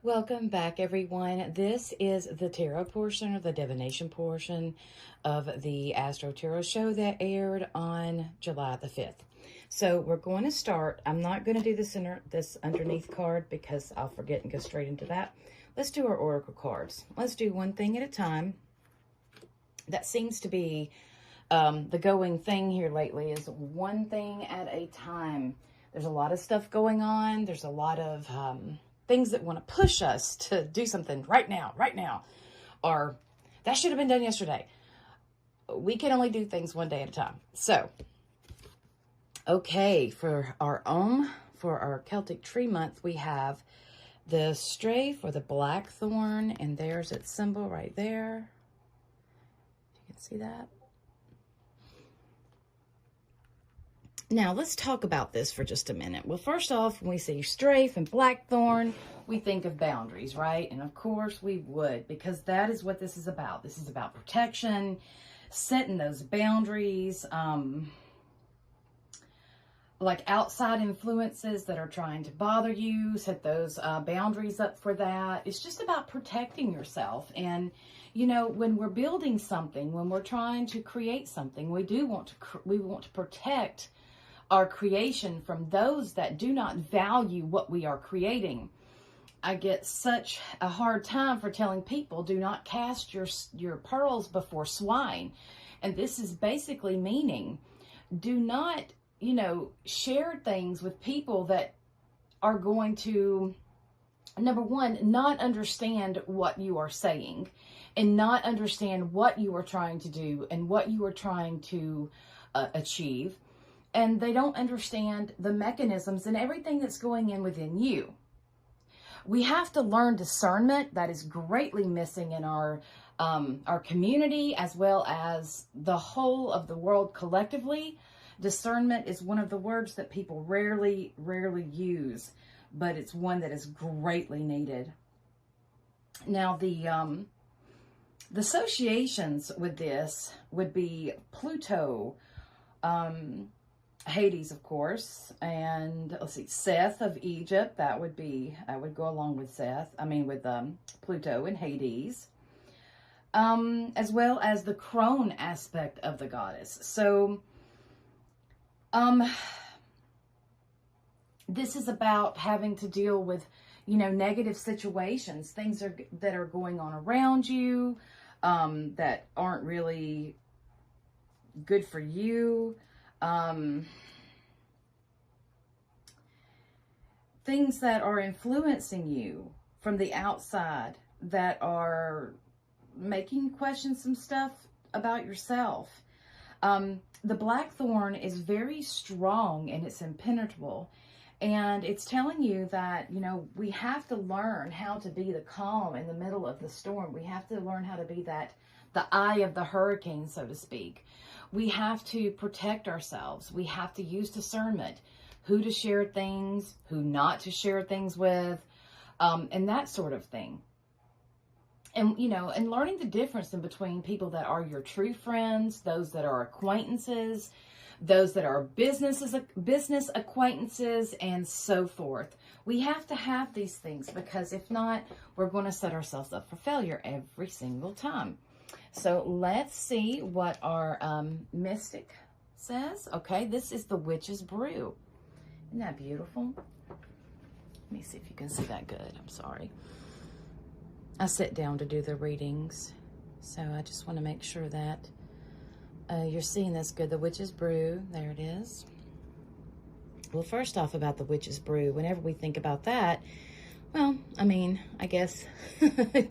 Welcome back, everyone. This is the tarot portion, or the divination portion of the AstroTarot Show that aired on July the 5th. So we're going to start. I'm not going to do this underneath card because I'll forget and go straight into that. Let's do our oracle cards. Let's do one thing at a time. That seems to be the going thing here lately, is one thing at a time. There's a lot of stuff going on. There's a lot of things that want to push us to do something right now, or that should have been done yesterday. We can only do things one day at a time. So, okay, for our Celtic tree month, we have the strafe or the blackthorn, and there's its symbol right there. You can see that. Now, let's talk about this for just a minute. Well, first off, when we see strafe and blackthorn, we think of boundaries, right? And of course we would, because that is what this is about. This is about protection, setting those boundaries, like outside influences that are trying to bother you, set those boundaries up for that. It's just about protecting yourself. And, you know, when we're building something, when we're trying to create something, we want to protect our creation from those that do not value what we are creating. I get such a hard time for telling people, do not cast your pearls before swine. And this is basically meaning, do not, you know, share things with people that are going to, number one, not understand what you are saying and not understand what you are trying to do and what you are trying to achieve. And they don't understand the mechanisms and everything that's going in within you. We have to learn discernment. That is greatly missing in our community, as well as the whole of the world collectively. Discernment is one of the words that people rarely use, but it's one that is greatly needed. Now, the associations with this would be Pluto, Hades, of course, and let's see, Seth of Egypt. That would go along with with Pluto and Hades, as well as the crone aspect of the goddess. So, this is about having to deal with, you know, negative situations, things that are going on around you, that aren't really good for you. Things that are influencing you from the outside that are making you question some stuff about yourself. The blackthorn is very strong and it's impenetrable. And it's telling you that, you know, we have to learn how to be the calm in the middle of the storm. We have to learn how to be the eye of the hurricane, so to speak. We have to protect ourselves. We have to use discernment, who to share things, who not to share things with, and that sort of thing. And, you know, and learning the difference in between people that are your true friends, those that are acquaintances, those that are business acquaintances, and so forth. We have to have these things, because if not, we're going to set ourselves up for failure every single time. So let's see what our mystic says. Okay, this is the Witch's Brew. Isn't that beautiful? Let me see if you can see that good. I'm sorry. I sit down to do the readings, so I just want to make sure that you're seeing this good. The Witch's Brew, there it is. Well, first off, about the Witch's Brew, whenever we think about that, well, I mean, I guess,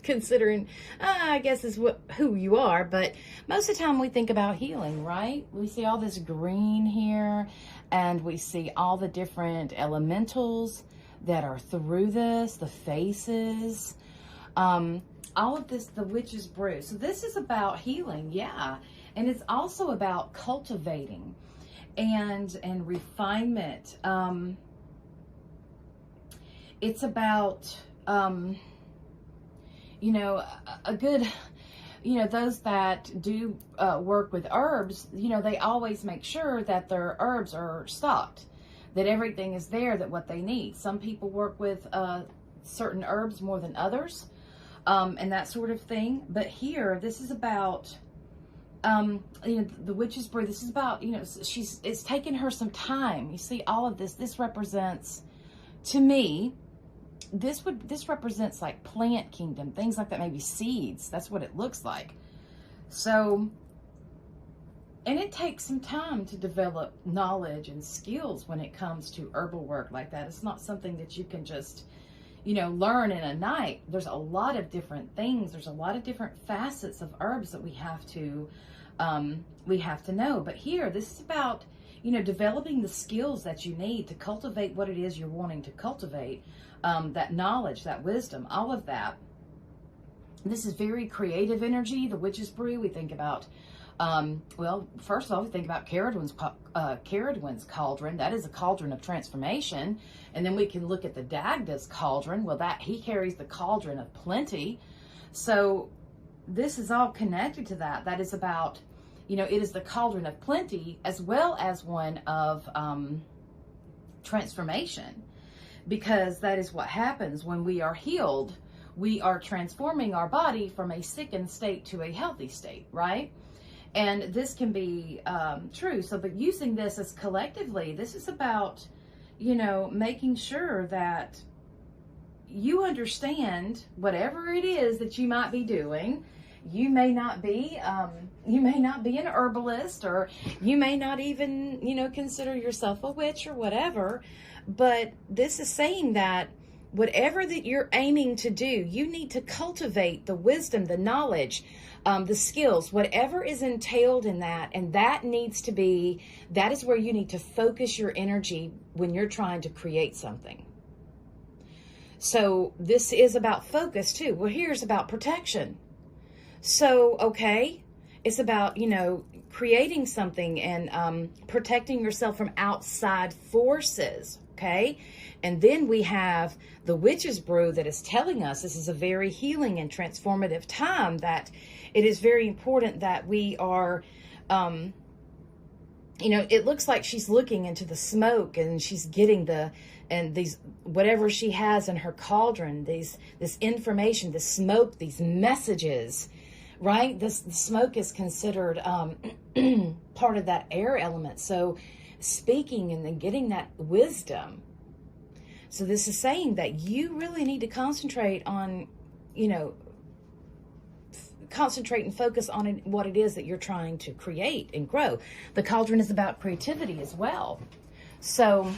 considering, I guess is who you are, but most of the time we think about healing, right? We see all this green here, and we see all the different elementals that are through this, the faces, all of this, the Witch's Brew. So this is about healing, yeah, and it's also about cultivating and refinement. It's about, you know, a good, you know, those that do work with herbs, you know, they always make sure that their herbs are stocked, that everything is there, that what they need. Some people work with certain herbs more than others, and that sort of thing. But here, this is about, you know, the witch's brew. This is about, you know, it's taken her some time. You see all of this. This represents, to me, this represents like plant kingdom, things like that, maybe seeds. That's what it looks like. So, and it takes some time to develop knowledge and skills when it comes to herbal work like that. It's not something that you can just, you know, learn in a night. There's a lot of different things. There's a lot of different facets of herbs that we have to know. But here, this is about, you know, developing the skills that you need to cultivate what it is you're wanting to cultivate, that knowledge, that wisdom, all of that. This is very creative energy. The witch's brew, we think about, well, first of all, we think about Caradwin's cauldron. That is a cauldron of transformation. And then we can look at the Dagda's cauldron. Well, that he carries the cauldron of plenty. So this is all connected to that. That is about, you know, it is the cauldron of plenty as well as one of transformation, because that is what happens when we are healed. We are transforming our body from a sickened state to a healthy state, right? And this can be true. So, but using this as collectively, this is about, you know, making sure that you understand whatever it is that you might be doing. You may not be an herbalist, or you may not even, you know, consider yourself a witch or whatever. But this is saying that whatever that you're aiming to do, you need to cultivate the wisdom, the knowledge, the skills, whatever is entailed in that. And that needs to be, that is where you need to focus your energy when you're trying to create something. So this is about focus too. Well, here's about protection. So, okay, it's about, you know, creating something and protecting yourself from outside forces, okay? And then we have the witch's brew that is telling us this is a very healing and transformative time, that it is very important that we are, you know, it looks like she's looking into the smoke and she's getting these, whatever she has in her cauldron, this information, the smoke, these messages, right? The smoke is considered part of that air element. So speaking and then getting that wisdom. So this is saying that you really need to concentrate on, you know, concentrate and focus on what it is that you're trying to create and grow. The cauldron is about creativity as well. So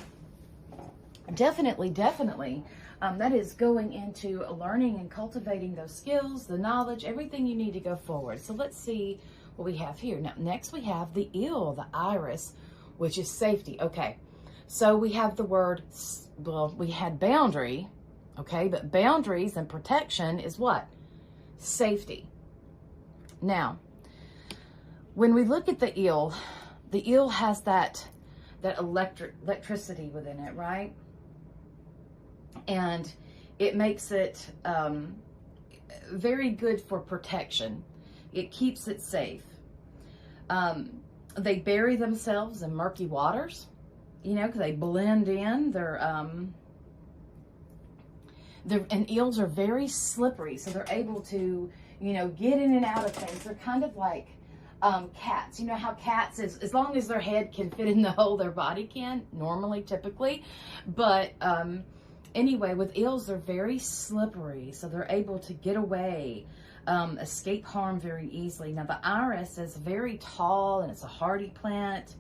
definitely, that is going into learning and cultivating those skills, the knowledge, everything you need to go forward. So let's see what we have here. Now, next we have the eel, the iris, which is safety. Okay, so we have the word, well, we had boundary, okay, but boundaries and protection is what? Safety. Now, when we look at the eel has that electricity within it, right? And it makes it very good for protection. It keeps it safe. They bury themselves in murky waters, you know, because they blend in. And eels are very slippery, so they're able to, you know, get in and out of things. They're kind of like cats. You know how cats, as long as their head can fit in the hole, their body can, normally, typically. But anyway, with eels, they're very slippery, so they're able to get away, escape harm very easily. Now, the iris is very tall, and it's a hardy plant.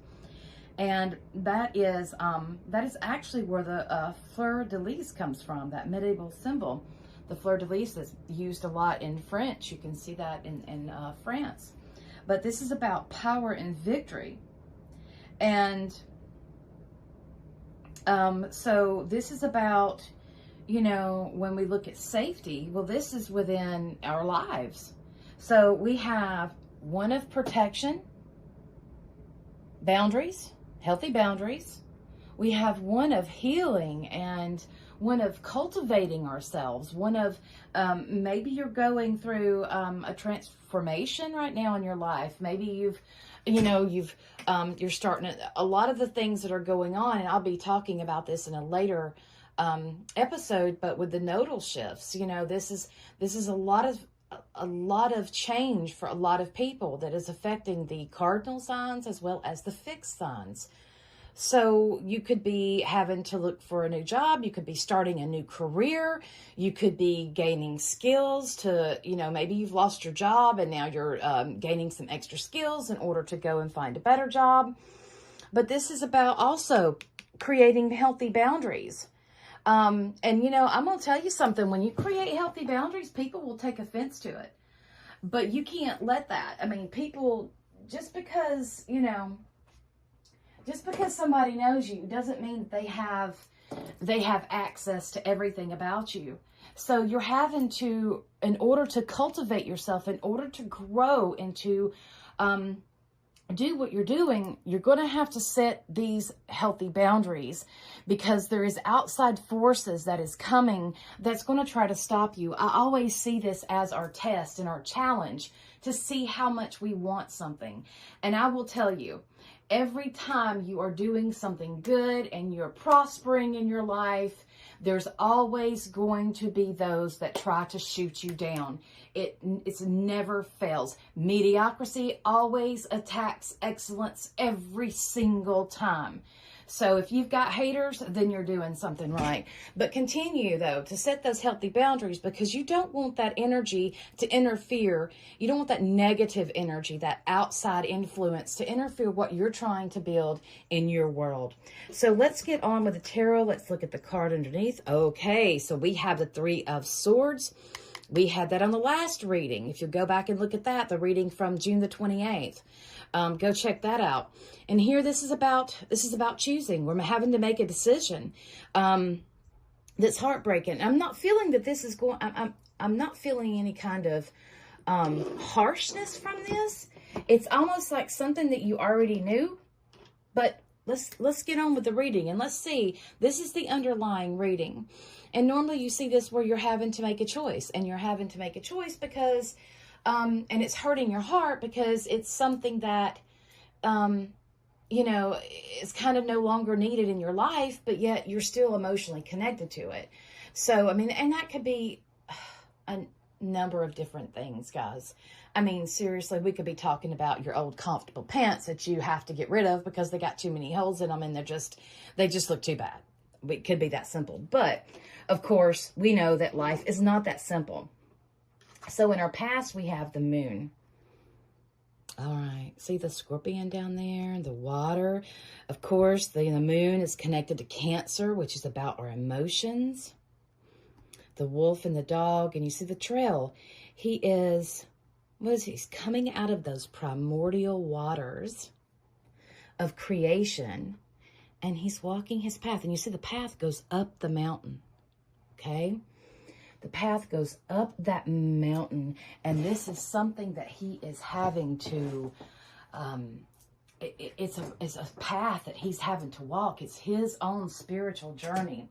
And that is actually where the fleur de lis comes from, that medieval symbol. The fleur de lis is used a lot in French. You can see that in France. But this is about power and victory. And so this is about, you know, when we look at safety, well, this is within our lives. So we have one of protection, boundaries, healthy boundaries. We have one of healing and one of cultivating ourselves, one of maybe you're going through a transformation right now in your life. Maybe you're starting a lot of the things that are going on, and I'll be talking about this in a later episode, but with the nodal shifts, you know, this is a lot of change for a lot of people that is affecting the cardinal signs as well as the fixed signs. So you could be having to look for a new job. You could be starting a new career. You could be gaining skills to, you know, maybe you've lost your job and now you're gaining some extra skills in order to go and find a better job. But this is about also creating healthy boundaries. And, you know, I'm going to tell you something. When you create healthy boundaries, people will take offense to it. But you can't let that. I mean, people, just because, you know, just because somebody knows you doesn't mean that they have access to everything about you. So you're having to, in order to cultivate yourself, in order to grow and to do what you're doing, you're going to have to set these healthy boundaries, because there is outside forces that is coming that's going to try to stop you. I always see this as our test and our challenge to see how much we want something. And I will tell you, every time you are doing something good and you're prospering in your life, there's always going to be those that try to shoot you down. It's never fails. Mediocrity always attacks excellence every single time. So if you've got haters, then you're doing something right. But continue, though, to set those healthy boundaries, because you don't want that energy to interfere. You don't want that negative energy, that outside influence to interfere what you're trying to build in your world. So let's get on with the tarot. Let's look at the card underneath. Okay, so we have the Three of Swords. We had that on the last reading. If you go back and look at that, the reading from June the 28th. Go check that out. And here, this is about choosing. We're having to make a decision. That's heartbreaking. I'm not feeling that this is going. I'm not feeling any kind of harshness from this. It's almost like something that you already knew. But let's get on with the reading and let's see. This is the underlying reading. And normally you see this where you're having to make a choice, and you're having to make a choice because. And it's hurting your heart because it's something that, you know, is kind of no longer needed in your life, but yet you're still emotionally connected to it. So, I mean, and that could be a number of different things, guys. I mean, seriously, we could be talking about your old comfortable pants that you have to get rid of because they got too many holes in them and they just look too bad. It could be that simple. But, of course, we know that life is not that simple. So in our past, we have the moon. All right. See the scorpion down there, the water. Of course, the moon is connected to Cancer, which is about our emotions. The wolf and the dog. And you see the trail. He is, he's coming out of those primordial waters of creation. And he's walking his path. And you see the path goes up the mountain. Okay? The path goes up that mountain, and this is something that he is having to, it's a path that he's having to walk. It's his own spiritual journey.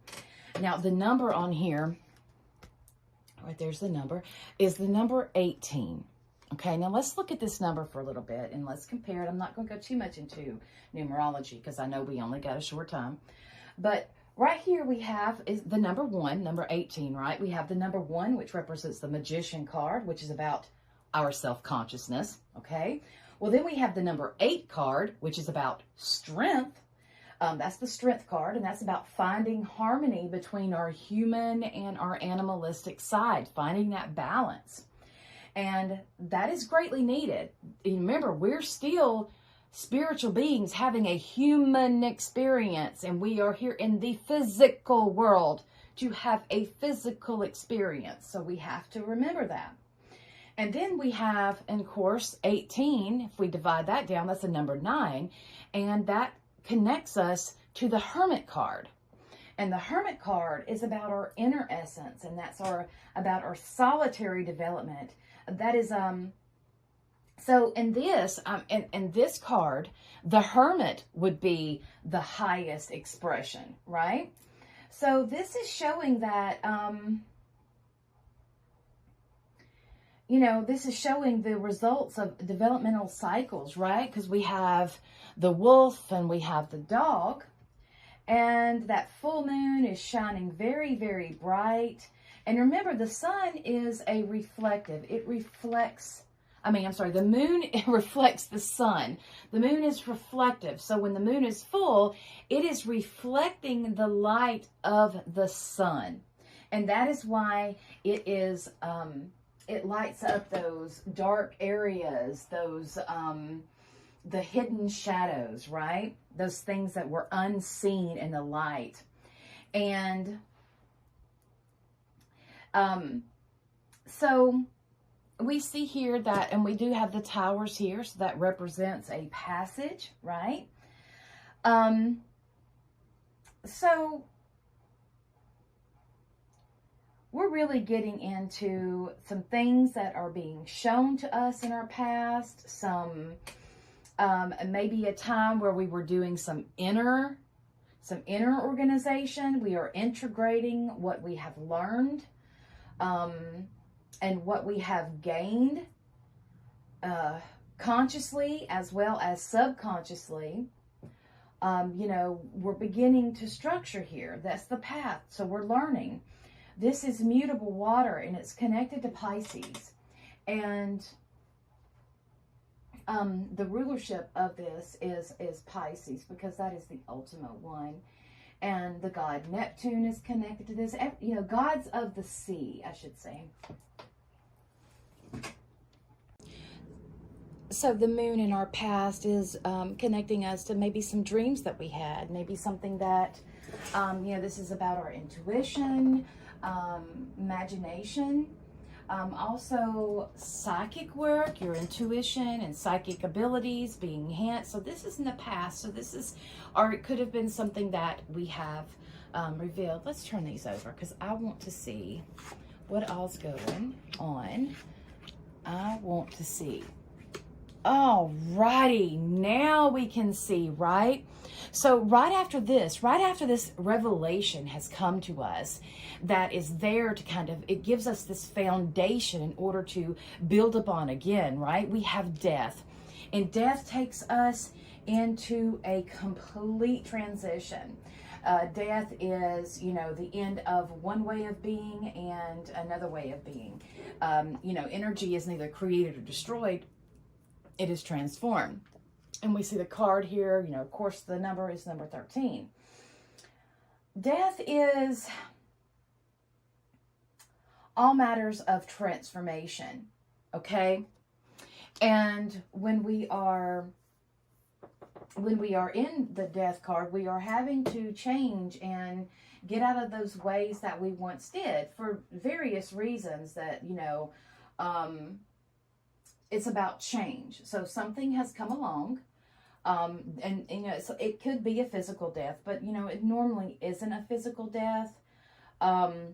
Now, the number on here, right there's the number, is the number 18. Okay, now let's look at this number for a little bit, and let's compare it. I'm not going to go too much into numerology, because I know we only got a short time. But right here we have is the number 1, number 18, right? We have the number 1, which represents the Magician card, which is about our self-consciousness, okay? Well, then we have the number 8 card, which is about strength. That's the Strength card, and that's about finding harmony between our human and our animalistic side, finding that balance. And that is greatly needed. And remember, we're still spiritual beings having a human experience, and we are here in the physical world to have a physical experience. So we have to remember that. And then we have, of course, 18. If we divide that down, that's a number 9, and that connects us to the Hermit card. And the Hermit card is about our inner essence, and that's about our solitary development. That is so in this in this card, the Hermit would be the highest expression, right? So this is showing that you know, this is showing the results of developmental cycles, right? Because we have the wolf and we have the dog. And that full moon is shining very, very bright. And remember, the sun is a reflective. It reflects, the moon reflects the sun. The moon is reflective. So when the moon is full, it is reflecting the light of the sun. And that is why it is, it lights up those dark areas, those, the hidden shadows, right? Those things that were unseen in the light. And so we see here that, and we do have the towers here, so that represents a passage, right? So we're really getting into some things that are being shown to us in our past, some maybe a time where we were doing some inner organization. We are integrating what we have learned, and what we have gained, consciously as well as subconsciously. We're beginning to structure here. That's the path. So we're learning. This is mutable water, and it's connected to Pisces. And the rulership of this is Pisces, because that is the ultimate one. And the god Neptune is connected to this. Gods of the sea, I should say. So the moon in our past is connecting us to maybe some dreams that we had. Maybe something that, this is about our intuition, imagination. Also psychic work, your intuition and psychic abilities being enhanced. So this is in the past. So this is, or it could have been something that we have revealed. Let's turn these over because I want to see what all's going on. I want to see. Alrighty, now we can see, right? So right after this revelation has come to us that is there to kind of, it gives us this foundation in order to build upon again, right? We have death, and death takes us into a complete transition. Death is, the end of one way of being and another way of being. Energy is neither created or destroyed. It is transformed. And we see the card here, of course, the number is number 13. Death is all matters of transformation, okay? And when we are in the death card, we are having to change and get out of those ways that we once did for various reasons that, it's about change. So something has come along, so it could be a physical death, but it normally isn't a physical death. And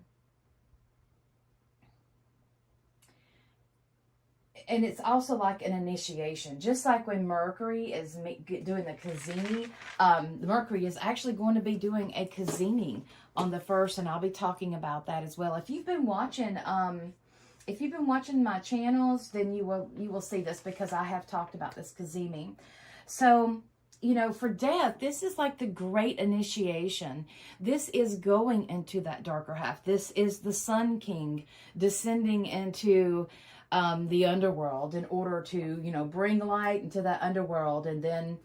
it's also like an initiation, just like when Mercury is doing the Kazini. Mercury is actually going to be doing a Kazini on the 1st, and I'll be talking about that as well. If you've been watching, my channels, then you will see this, because I have talked about this Kazimi. So, for death, this is like the great initiation. This is going into that darker half. This is the Sun King descending into the underworld in order to, bring light into that underworld, and then,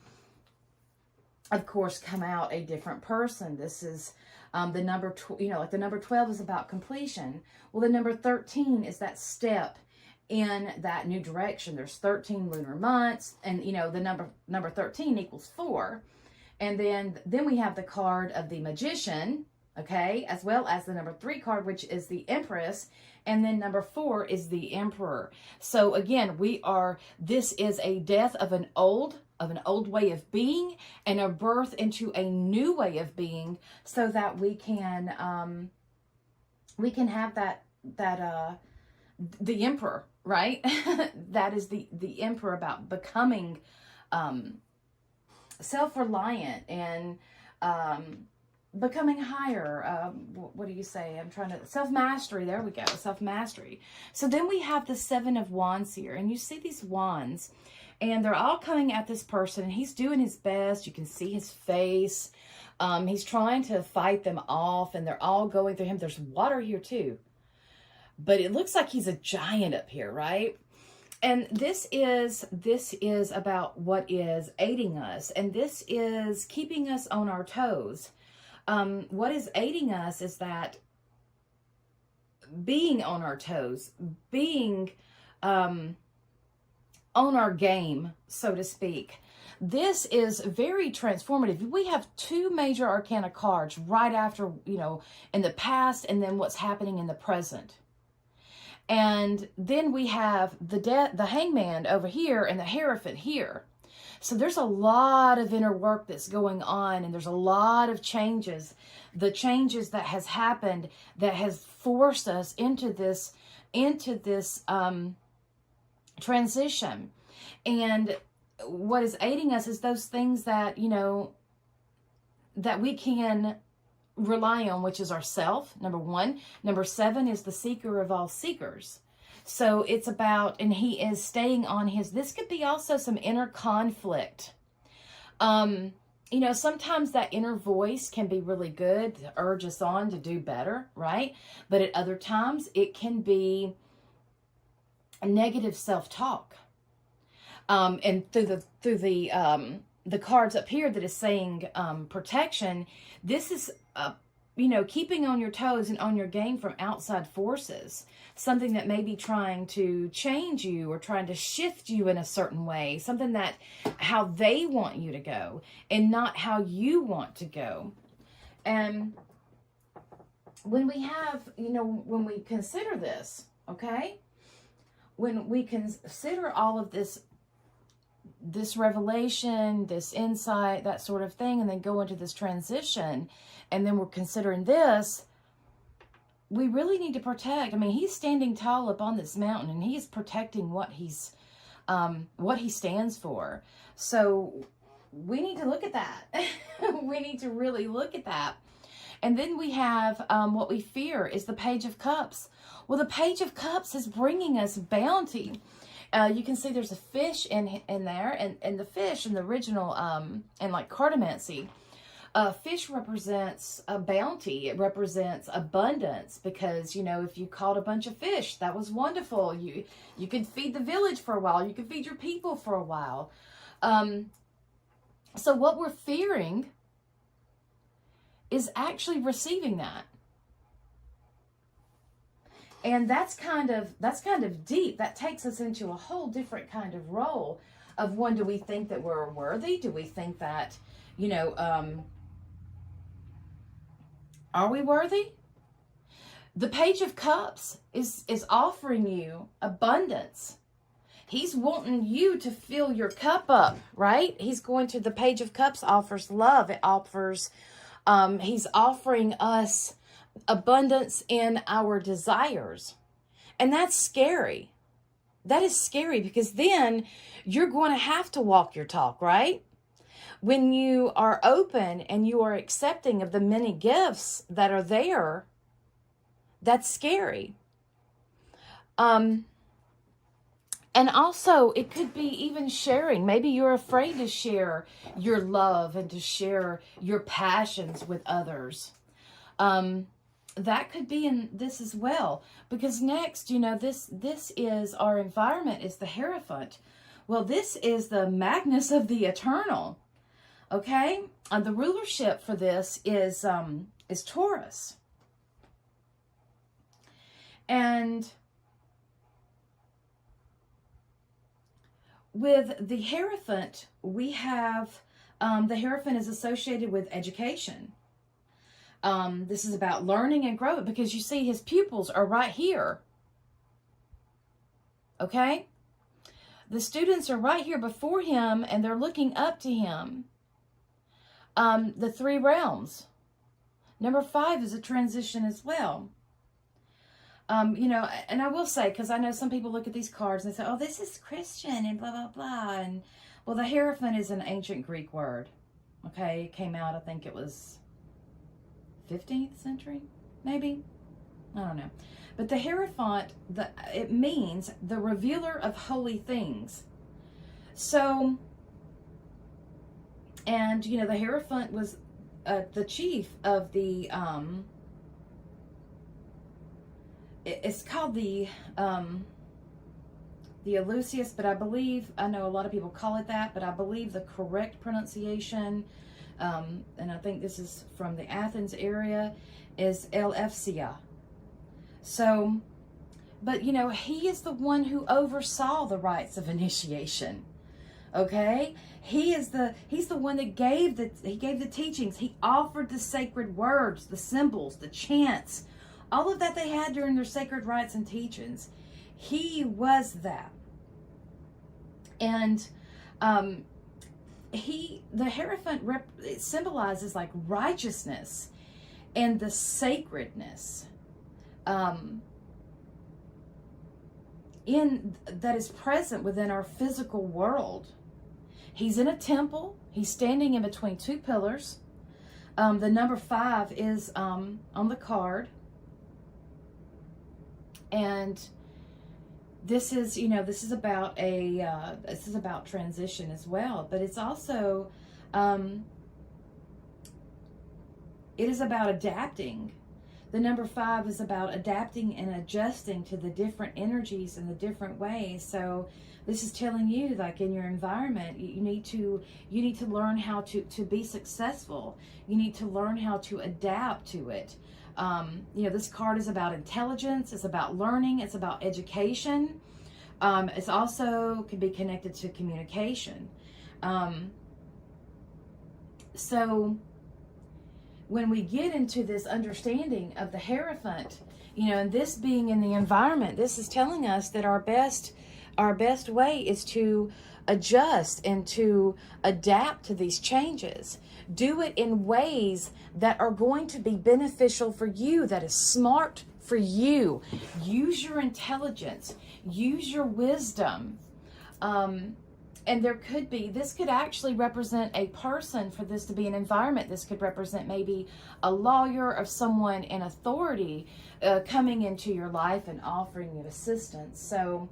of course, come out a different person. This is the number, like the number 12 is about completion. Well, the number 13 is that step in that new direction. There's 13 lunar months, and the number 13 equals 4. And then we have the card of the Magician, okay, as well as the number 3 card, which is the Empress, and then number 4 is the Emperor. So again, this is a death of an old way of being and a birth into a new way of being, so that we can have the Emperor, right? That is the Emperor, about becoming self-reliant and becoming higher. What do you say? Self-mastery. There we go. Self-mastery. So then we have the 7 of Wands here, and you see these wands, and they're all coming at this person, and he's doing his best. You can see his face. He's trying to fight them off, and they're all going through him. There's water here too. But it looks like he's a giant up here, right? And this is about what is aiding us. And this is keeping us on our toes. What is aiding us is that being on our toes, being on our game, so to speak. This is very transformative. We have two major arcana cards right after, you know, in the past and then what's happening in the present. And then we have the Hangman over here and the Hierophant here. So there's a lot of inner work that's going on, and there's a lot of changes. The changes that has happened that has forced us into this transition. And what is aiding us is those things that, you know, that we can rely on, which is ourself, number 1. Number 7 is the seeker of all seekers. So it's about, and he is staying on his, this could be also some inner conflict. You know, sometimes that inner voice can be really good to urge us on to do better, right? But at other times it can be a negative self-talk. And through the cards up here that is saying protection, this is you know, keeping on your toes and on your game from outside forces, something that may be trying to change you or trying to shift you in a certain way, something that how they want you to go and not how you want to go. And when we have, you know, when we consider this, okay, when we consider all of this revelation, this insight, that sort of thing, and then go into this transition, and then we're considering this, we really need to protect. I mean, he's standing tall up on this mountain, and he's protecting what he stands for. So we need to look at that. We need to really look at that. And then we have what we fear is the Page of Cups. Well, the Page of Cups is bringing us bounty. You can see there's a fish in there, and the fish in the original, and like cartomancy, fish represents a bounty. It represents abundance, because, you know, if you caught a bunch of fish, that was wonderful. You could feed the village for a while. You could feed your people for a while. So what we're fearing is actually receiving that. And that's kind of deep. That takes us into a whole different kind of role of, one, do we think that we're worthy? Do we think that, you know, are we worthy? The Page of Cups is offering you abundance. He's wanting you to fill your cup up, right? The Page of Cups offers love. It offers, he's offering us abundance in our desires. And that's scary. That is scary, because then you're going to have to walk your talk, right? When you are open and you are accepting of the many gifts that are there, that's scary. And also, it could be even sharing. Maybe you're afraid to share your love and to share your passions with others. That could be in this as well. Because next, you know, this is our environment is the Hierophant. Well, this is the Magnus of the Eternal. Okay? The rulership for this is Taurus. And with the Hierophant, we have, the Hierophant is associated with education. This is about learning and growing, because you see his pupils are right here. Okay? The students are right here before him, and they're looking up to him. The 3 realms. Number 5 is a transition as well. You know, and I will say, because I know some people look at these cards and they say, oh, this is Christian and blah, blah, blah. And, well, the Hierophant is an ancient Greek word. Okay? It came out, I think it was 15th century, maybe? I don't know. But the Hierophant, it means the revealer of holy things. So, and, you know, the Hierophant was the chief of the, it's called the Eleusis, but I know a lot of people call it that, but I believe the correct pronunciation, and I think this is from the Athens area, is Elefsia. So, but you know, he is the one who oversaw the rites of initiation. Okay? He's the one that gave the teachings. He offered the sacred words, the symbols, the chants, all of that they had during their sacred rites and teachings. He was that. And the Hierophant it symbolizes like righteousness and the sacredness that is present within our physical world. He's in a temple. He's standing in between two pillars. The number 5 is on the card. And this is, you know, this is about transition as well, but it's also, it is about adapting. The number 5 is about adapting and adjusting to the different energies and the different ways. So this is telling you, like, in your environment, you need to learn how to be successful. You need to learn how to adapt to it. You know, this card is about intelligence. It's about learning. It's about education. It's also can be connected to communication. So when we get into this understanding of the Hierophant, you know, and this being in the environment, this is telling us that our best way is to adjust and to adapt to these changes. Do it in ways that are going to be beneficial for you, that is smart for you. Use your intelligence, use your wisdom. And this could actually represent a person. For this to be an environment, this could represent maybe a lawyer or someone in authority coming into your life and offering you assistance. So,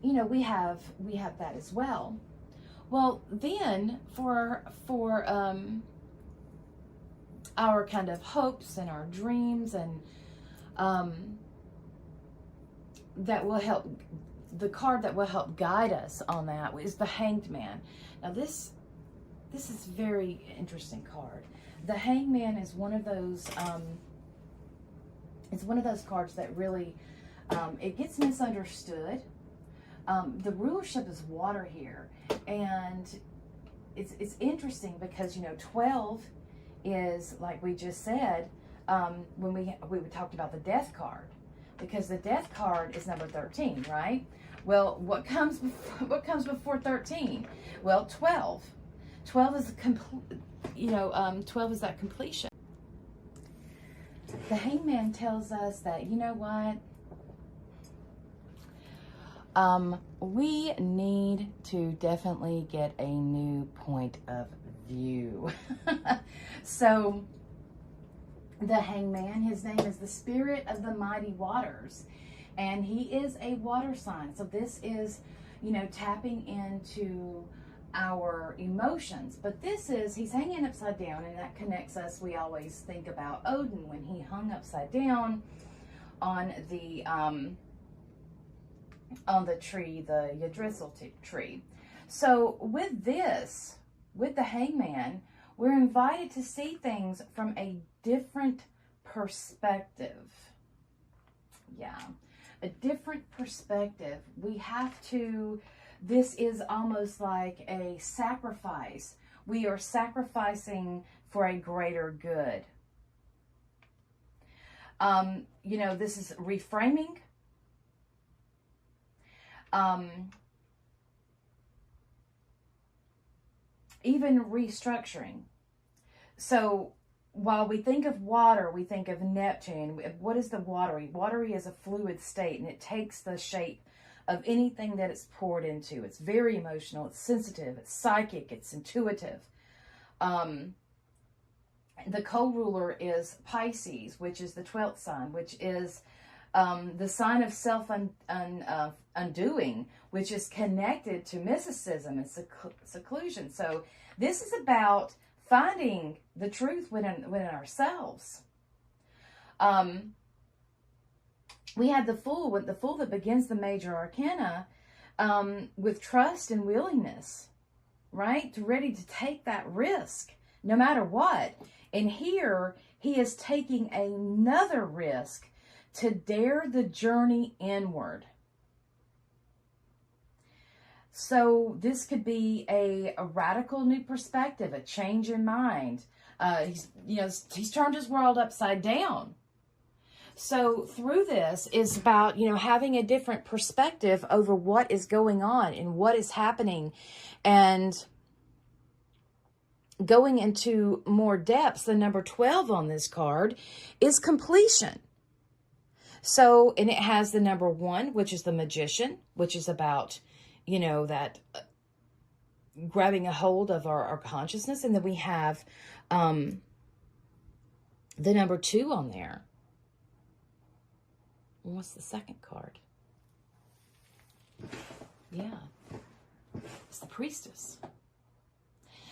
you know, we have that as well. Well, then for our kind of hopes and our dreams, and that will help. The card that will help guide us on that is the Hanged Man. Now this is a very interesting card. The Hanged Man is one of those. It's one of those cards that really it gets misunderstood. The rulership is water here, and it's interesting because, you know, 12 is, like we just said, when we talked about the Death card, because the Death card is number 13, right? Well, what comes before 13? Well, 12. 12 is 12 is that completion. The Hangman tells us that, you know what? We need to definitely get a new point of view. So, the Hangman, his name is the Spirit of the Mighty Waters, and he is a water sign. So this is, you know, tapping into our emotions. But he's hanging upside down, and that connects us. We always think about Odin when he hung upside down on the tree, the Yggdrasil tree. So with the Hangman, we're invited to see things from a different perspective. Yeah, a different perspective. We have to, this is almost like a sacrifice. We are sacrificing for a greater good. You know, this is reframing. Even restructuring. So while we think of water, we think of Neptune. What is the watery? Watery is a fluid state, and it takes the shape of anything that it's poured into. It's very emotional, it's sensitive, it's psychic, it's intuitive. The co-ruler is Pisces, which is the 12th sign, which is the sign of self-undoing, which is connected to mysticism and seclusion. So this is about finding the truth within ourselves. We had the Fool, with the Fool that begins the major arcana, with trust and willingness, right? Ready to take that risk no matter what. And here he is taking another risk to dare the journey inward. So this could be a radical new perspective, a change in mind. He's turned his world upside down. So through this is about, having a different perspective over what is going on and what is happening, and going into more depths. The number 12 on this card is completion. So, and it has the number 1, which is the Magician, which is about, that grabbing a hold of our consciousness. And then we have the number 2 on there. What's the second card? Yeah, it's the Priestess.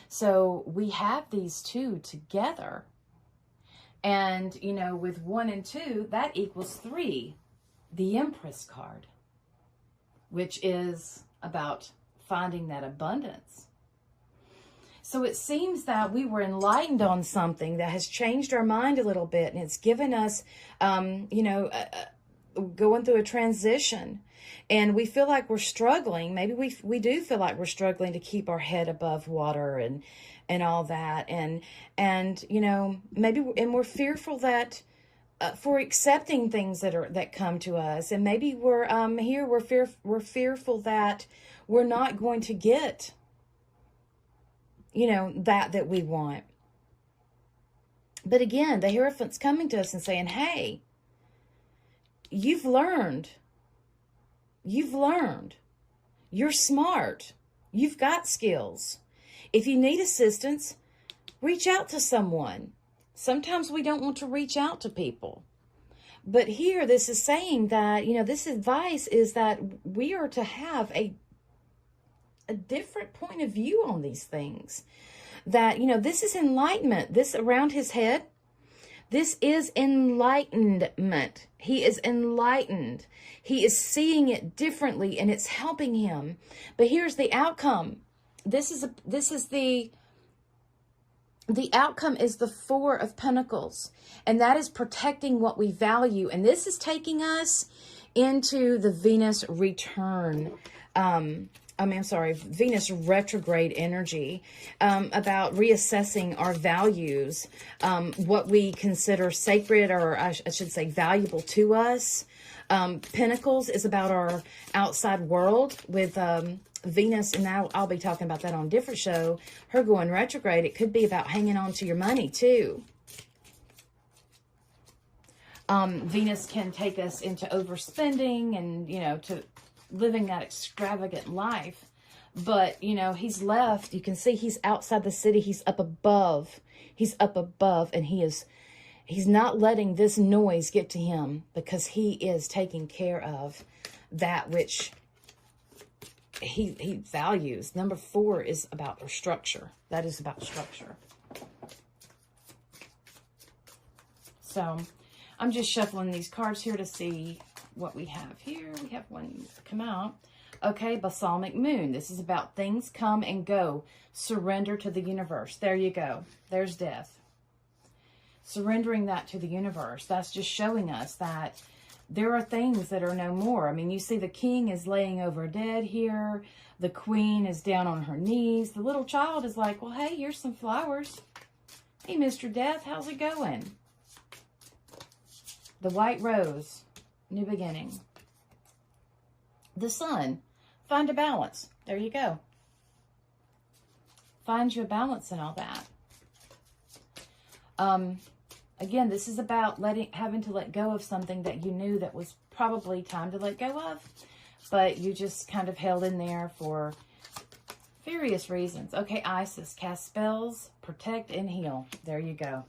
So we have these two together. And, with 1 and 2, that equals 3. The Empress card, which is about finding that abundance. So it seems that we were enlightened on something that has changed our mind a little bit. And it's given us, going through a transition, and we feel like we're struggling. Maybe we do feel like we're struggling to keep our head above water and all that, and maybe we're fearful that for accepting things that come to us, and maybe we're fearful that we're not going to get that we want. But again, the Hierophant's coming to us and saying, hey, You've learned. You're smart. You've got skills. If you need assistance, reach out to someone. Sometimes we don't want to reach out to people. But here, this is saying that, this advice is that we are to have a different point of view on these things. That, this is enlightenment. This around his head, this is enlightenment. He is enlightened. He is seeing it differently, and it's helping him. But here's the outcome. The outcome is the 4 of Pentacles, and that is protecting what we value. And this is taking us into the Venus return. Venus retrograde energy, about reassessing our values, what we consider sacred, or I should say valuable to us. Pentacles is about our outside world with Venus, and I'll be talking about that on a different show. Her going retrograde, it could be about hanging on to your money too. Venus can take us into overspending and, to living that extravagant life. But, he's left. You can see he's outside the city. He's up above. And he's not letting this noise get to him, because he is taking care of that which he values. Number 4 is about our structure. That is about structure. So I'm just shuffling these cards here to see what we have here. We have one come out. Okay, Balsamic Moon. This is about things come and go. Surrender to the universe. There you go. There's death. Surrendering that to the universe. That's just showing us that there are things that are no more. I mean, you see the king is laying over dead here. The queen is down on her knees. The little child is like, well, hey, here's some flowers. Hey, Mr. Death, how's it going? The White Rose. New beginning. The Sun. Find a balance. There you go. Find you a balance in all that. Again, this is about having to let go of something that you knew that was probably time to let go of, but you just kind of held in there for various reasons. Okay, Isis. Cast spells, protect, and heal. There you go.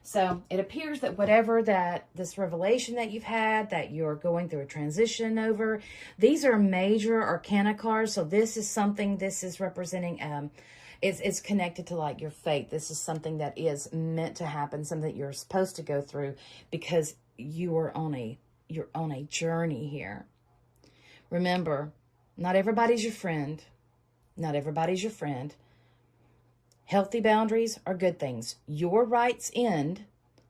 So it appears that whatever this revelation that you've had, that you're going through a transition over, these are major arcana cards. So this is something, this is representing, it's connected to like your fate. This is something that is meant to happen, something that you're supposed to go through because you're on a journey here. Remember, not everybody's your friend. Not everybody's your friend. Healthy boundaries are good things. Your rights end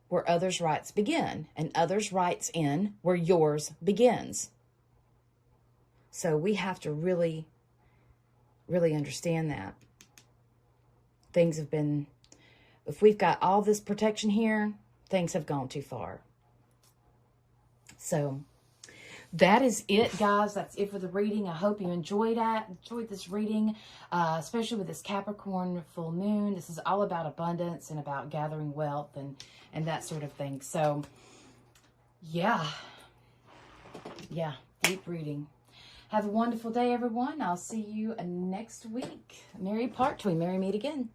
where others' rights begin, and others' rights end where yours begins. So we have to really, really understand that. Things have been, if we've got all this protection here, things have gone too far. So that is it, guys. That's it for the reading. I hope you enjoyed this reading, especially with this Capricorn full moon. This is all about abundance and about gathering wealth and that sort of thing. So, yeah, deep reading. Have a wonderful day, everyone. I'll see you next week. Merry part till we merry meet again.